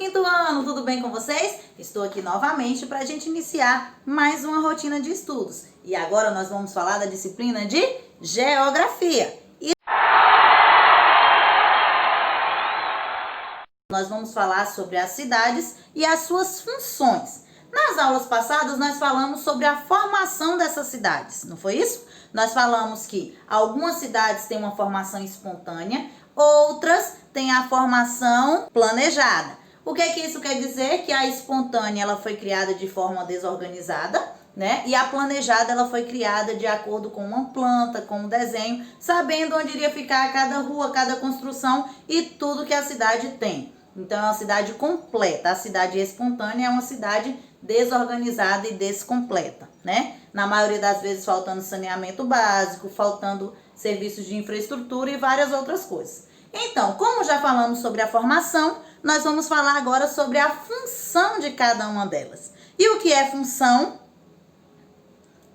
quinto ano, tudo bem com vocês? Estou aqui novamente para a gente iniciar mais uma rotina de estudos. E agora nós vamos falar da disciplina de Geografia. E nós vamos falar sobre as cidades e as suas funções. Nas aulas passadas nós falamos sobre a formação dessas cidades, não foi isso? Nós falamos que algumas cidades têm uma formação espontânea, outras têm a formação planejada. O que isso quer dizer? Que a espontânea ela foi criada de forma desorganizada, né? E a planejada ela foi criada de acordo com uma planta, com um desenho, sabendo onde iria ficar cada rua, cada construção e tudo que a cidade tem. Então é uma cidade completa. A cidade espontânea é uma cidade desorganizada e descompleta, né? Na maioria das vezes faltando saneamento básico, faltando serviços de infraestrutura e várias outras coisas. Então, como já falamos sobre a formação, nós vamos falar agora sobre a função de cada uma delas. E o que é função?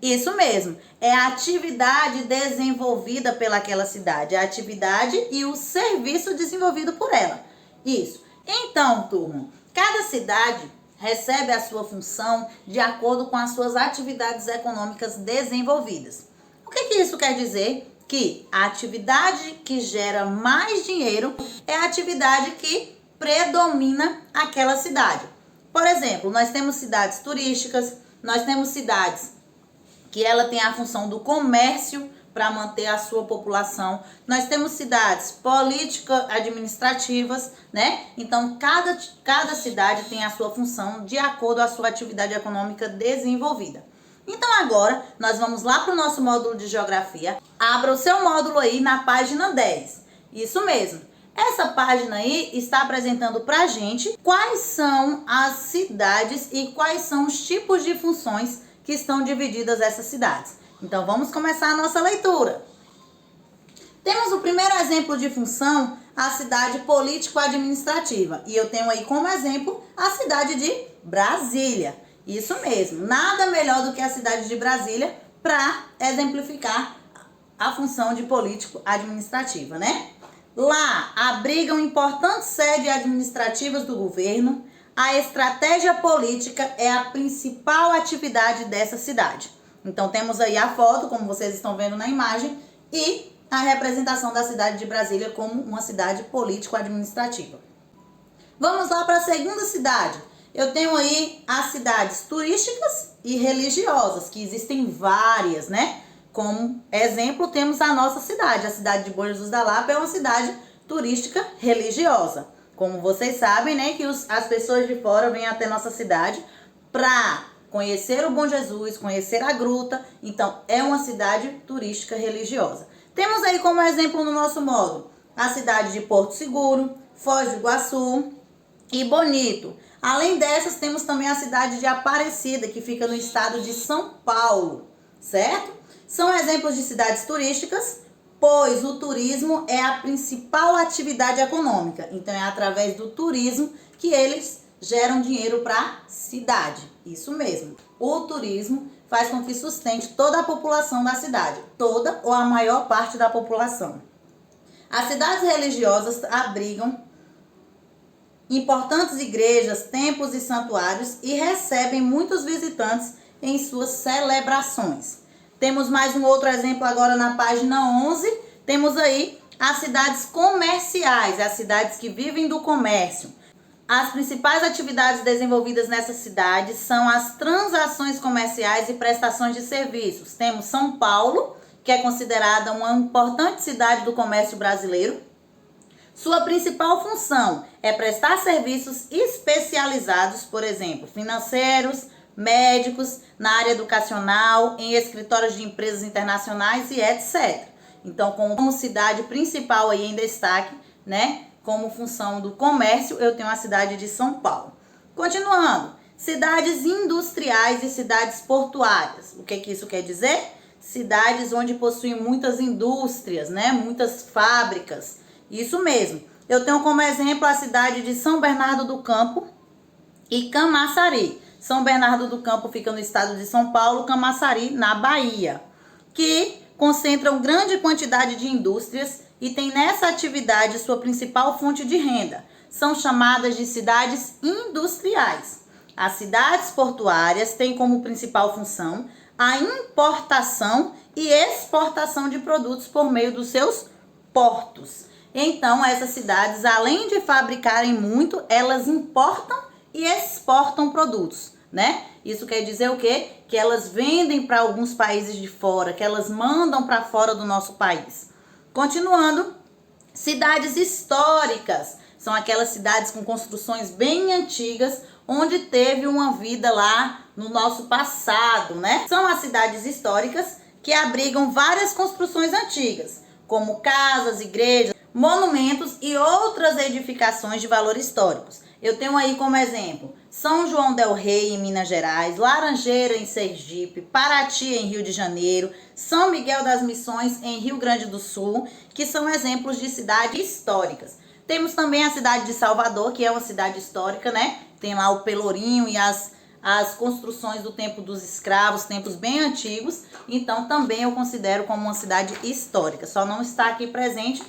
Isso mesmo, é a atividade desenvolvida pelaquela cidade, a atividade e o serviço desenvolvido por ela. Isso. Então, turma, cada cidade recebe a sua função de acordo com as suas atividades econômicas desenvolvidas. O que isso quer dizer? Que a atividade que gera mais dinheiro é a atividade que predomina aquela cidade. Por exemplo, nós temos cidades turísticas, nós temos cidades que ela tem a função do comércio para manter a sua população. Nós temos cidades político-administrativas, né? Então, cada cidade tem a sua função de acordo com a sua atividade econômica desenvolvida. Então, agora, nós vamos lá para o nosso módulo de Geografia. Abra o seu módulo aí na página 10. Isso mesmo. Essa página aí está apresentando para a gente quais são as cidades e quais são os tipos de funções que estão divididas essas cidades. Então, vamos começar a nossa leitura. Temos o primeiro exemplo de função, a cidade político-administrativa. E eu tenho aí como exemplo a cidade de Brasília. Isso mesmo, nada melhor do que a cidade de Brasília para exemplificar a função de político-administrativa, né? Lá abrigam importantes sedes administrativas do governo. A estratégia política é a principal atividade dessa cidade. Então, temos aí a foto, como vocês estão vendo na imagem, e a representação da cidade de Brasília como uma cidade político-administrativa. Vamos lá para a segunda cidade. Eu tenho aí as cidades turísticas e religiosas, que existem várias, né? Como exemplo, temos a nossa cidade. A cidade de Bom Jesus da Lapa é uma cidade turística religiosa. Como vocês sabem, né? Que as pessoas de fora vêm até nossa cidade para conhecer o Bom Jesus, conhecer a gruta. Então, é uma cidade turística religiosa. Temos aí como exemplo no nosso módulo a cidade de Porto Seguro, Foz do Iguaçu e Bonito. Além dessas, temos também a cidade de Aparecida, que fica no estado de São Paulo, certo? São exemplos de cidades turísticas, pois o turismo é a principal atividade econômica. Então, é através do turismo que eles geram dinheiro para a cidade. Isso mesmo. O turismo faz com que sustente toda a população da cidade, toda ou a maior parte da população. As cidades religiosas abrigam importantes igrejas, templos e santuários e recebem muitos visitantes em suas celebrações. Temos mais um outro exemplo agora na página 11. Temos aí as cidades comerciais, as cidades que vivem do comércio. As principais atividades desenvolvidas nessas cidades são as transações comerciais e prestações de serviços. Temos São Paulo, que é considerada uma importante cidade do comércio brasileiro. Sua principal função é prestar serviços especializados, por exemplo, financeiros, médicos, na área educacional, em escritórios de empresas internacionais e etc. Então, como cidade principal aí em destaque, né? Como função do comércio, eu tenho a cidade de São Paulo. Continuando, cidades industriais e cidades portuárias. O que isso quer dizer? Cidades onde possuem muitas indústrias, né? Muitas fábricas. Isso mesmo. Eu tenho como exemplo a cidade de São Bernardo do Campo e Camaçari. São Bernardo do Campo fica no estado de São Paulo, Camaçari na Bahia, que concentram grande quantidade de indústrias e tem nessa atividade sua principal fonte de renda. são chamadas de cidades industriais. As cidades portuárias têm como principal função a importação e exportação de produtos por meio dos seus portos. Então, essas cidades, além de fabricarem muito, elas importam e exportam produtos, né? Isso quer dizer o quê? Que elas vendem para alguns países de fora, que elas mandam para fora do nosso país. Continuando, cidades históricas são aquelas cidades com construções bem antigas, onde teve uma vida lá no nosso passado, né? São as cidades históricas que abrigam várias construções antigas, como casas, igrejas, monumentos e outras edificações de valor históricos. Eu tenho aí como exemplo São João del Rei, em Minas Gerais, Laranjeira, em Sergipe, Paraty, em Rio de Janeiro, São Miguel das Missões, em Rio Grande do Sul, que são exemplos de cidades históricas. Temos também a cidade de Salvador, que é uma cidade histórica, né? Tem lá o Pelourinho e as construções do tempo dos escravos, tempos bem antigos. Então, também eu considero como uma cidade histórica. Só não está aqui presente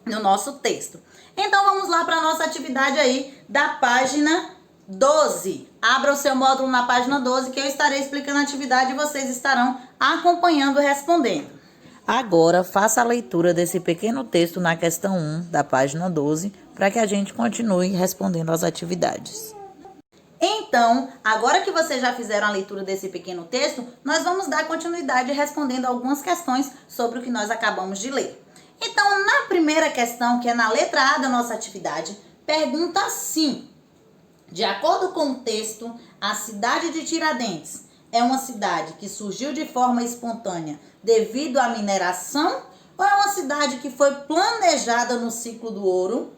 no nosso texto. Então, vamos lá para a nossa atividade aí da página 12. Abra o seu módulo na página 12, que eu estarei explicando a atividade e vocês estarão acompanhando e respondendo. Agora, faça a leitura desse pequeno texto na questão 1 da página 12, para que a gente continue respondendo as atividades. Então, agora que vocês já fizeram a leitura desse pequeno texto, nós vamos dar continuidade respondendo algumas questões sobre o que nós acabamos de ler. Então, na primeira questão, que é na letra A da nossa atividade, pergunta assim: de acordo com o texto, a cidade de Tiradentes é uma cidade que surgiu de forma espontânea devido à mineração ou é uma cidade que foi planejada no ciclo do ouro?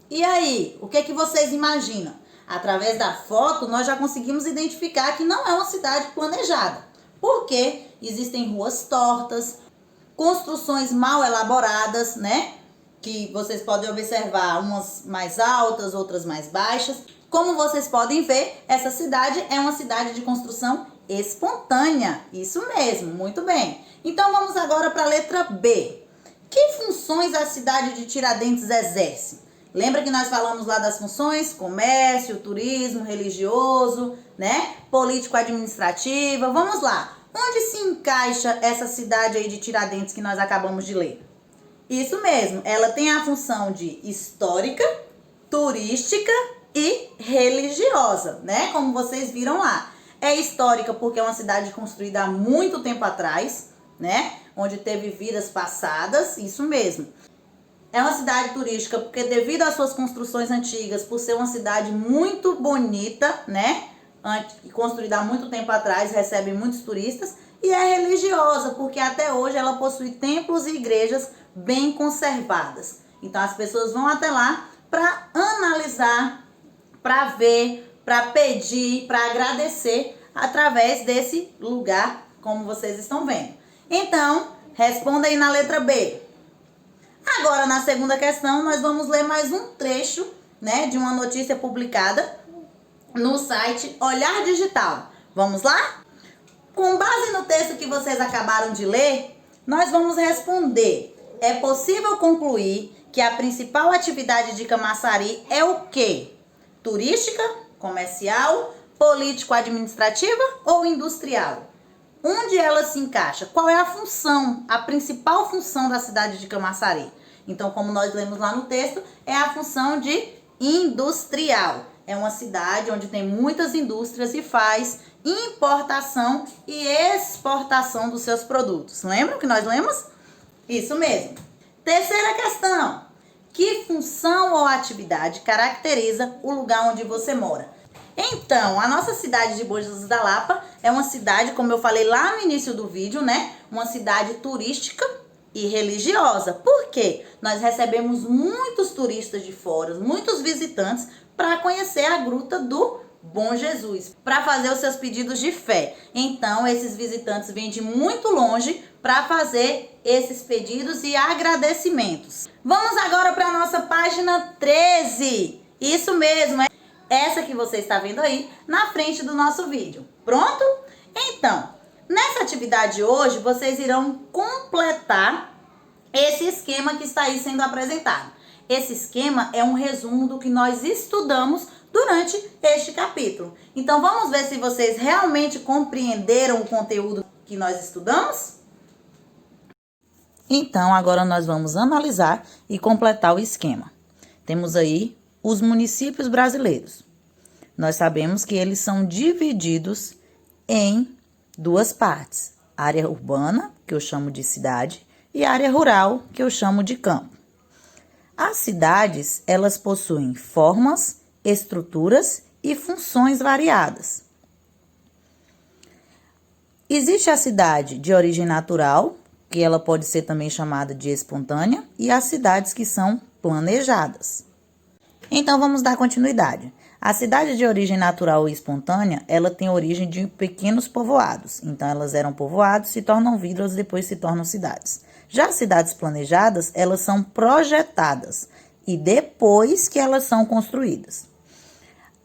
E aí, o que é que vocês imaginam? Através da foto, nós já conseguimos identificar que não é uma cidade planejada, porque existem ruas tortas, construções mal elaboradas, né? Que vocês podem observar, umas mais altas, outras mais baixas. Como vocês podem ver, essa cidade é uma cidade de construção espontânea. Isso mesmo, muito bem. Então vamos agora para a letra B. Que funções a cidade de Tiradentes exerce? Lembra que nós falamos lá das funções? Comércio, turismo, religioso, né? Político-administrativa. Vamos lá. Onde se encaixa essa cidade aí de Tiradentes que nós acabamos de ler? Isso mesmo, ela tem a função de histórica, turística e religiosa, né? Como vocês viram lá. É histórica porque é uma cidade construída há muito tempo atrás, né? Onde teve vidas passadas, isso mesmo. É uma cidade turística porque devido às suas construções antigas, por ser uma cidade muito bonita, né? Construída há muito tempo atrás, recebe muitos turistas. E é religiosa porque até hoje ela possui templos e igrejas bem conservadas. Então as pessoas vão até lá para analisar, para ver, para pedir, para agradecer através desse lugar, como vocês estão vendo. Então, responda aí na letra B. Agora, na segunda questão, nós vamos ler mais um trecho, né, de uma notícia publicada no site Olhar Digital. Vamos lá? Com base no texto que vocês acabaram de ler, nós vamos responder: é possível concluir que a principal atividade de Camaçari é o quê? Turística, comercial, político-administrativa ou industrial? Onde ela se encaixa? Qual é a função, a principal função da cidade de Camaçari? Então, como nós lemos lá no texto, é a função de industrial. É uma cidade onde tem muitas indústrias e faz importação e exportação dos seus produtos. Lembram que nós lemos? Isso mesmo. Terceira questão. Que função ou atividade caracteriza o lugar onde você mora? Então, a nossa cidade de Bom Jesus da Lapa é uma cidade, como eu falei lá no início do vídeo, né? Uma cidade turística e religiosa. Por quê? Nós recebemos muitos turistas de fora, muitos visitantes para conhecer a Gruta do Bom Jesus, para fazer os seus pedidos de fé. Então, esses visitantes vêm de muito longe para fazer esses pedidos e agradecimentos. Vamos agora para a nossa página 13. Isso mesmo, é essa que você está vendo aí na frente do nosso vídeo. Pronto? Então, nessa atividade de hoje, vocês irão completar esse esquema que está aí sendo apresentado. Esse esquema é um resumo do que nós estudamos durante este capítulo. Então, vamos ver se vocês realmente compreenderam o conteúdo que nós estudamos? Então, agora nós vamos analisar e completar o esquema. Temos aí os municípios brasileiros. Nós sabemos que eles são divididos em duas partes: área urbana, que eu chamo de cidade, e área rural, que eu chamo de campo. As cidades, elas possuem formas, estruturas e funções variadas. Existe a cidade de origem natural, que ela pode ser também chamada de espontânea, e as cidades que são planejadas. Então, vamos dar continuidade. A cidade de origem natural e espontânea, ela tem origem de pequenos povoados. Então, elas eram povoados, se tornam vilas, depois se tornam cidades. Já as cidades planejadas, elas são projetadas e depois que elas são construídas.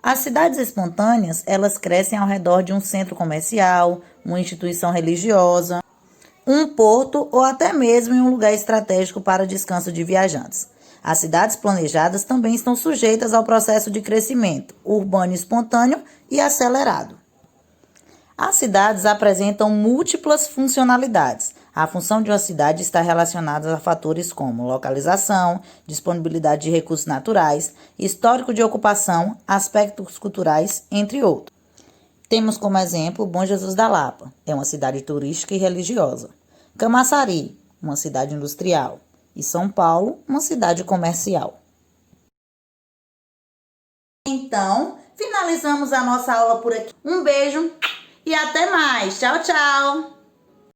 As cidades espontâneas, elas crescem ao redor de um centro comercial, uma instituição religiosa, um porto ou até mesmo em um lugar estratégico para descanso de viajantes. As cidades planejadas também estão sujeitas ao processo de crescimento urbano espontâneo e acelerado. As cidades apresentam múltiplas funcionalidades. A função de uma cidade está relacionada a fatores como localização, disponibilidade de recursos naturais, histórico de ocupação, aspectos culturais, entre outros. Temos como exemplo Bom Jesus da Lapa, é uma cidade turística e religiosa. Camaçari, uma cidade industrial. E São Paulo, uma cidade comercial. Então, finalizamos a nossa aula por aqui. Um beijo e até mais. Tchau, tchau!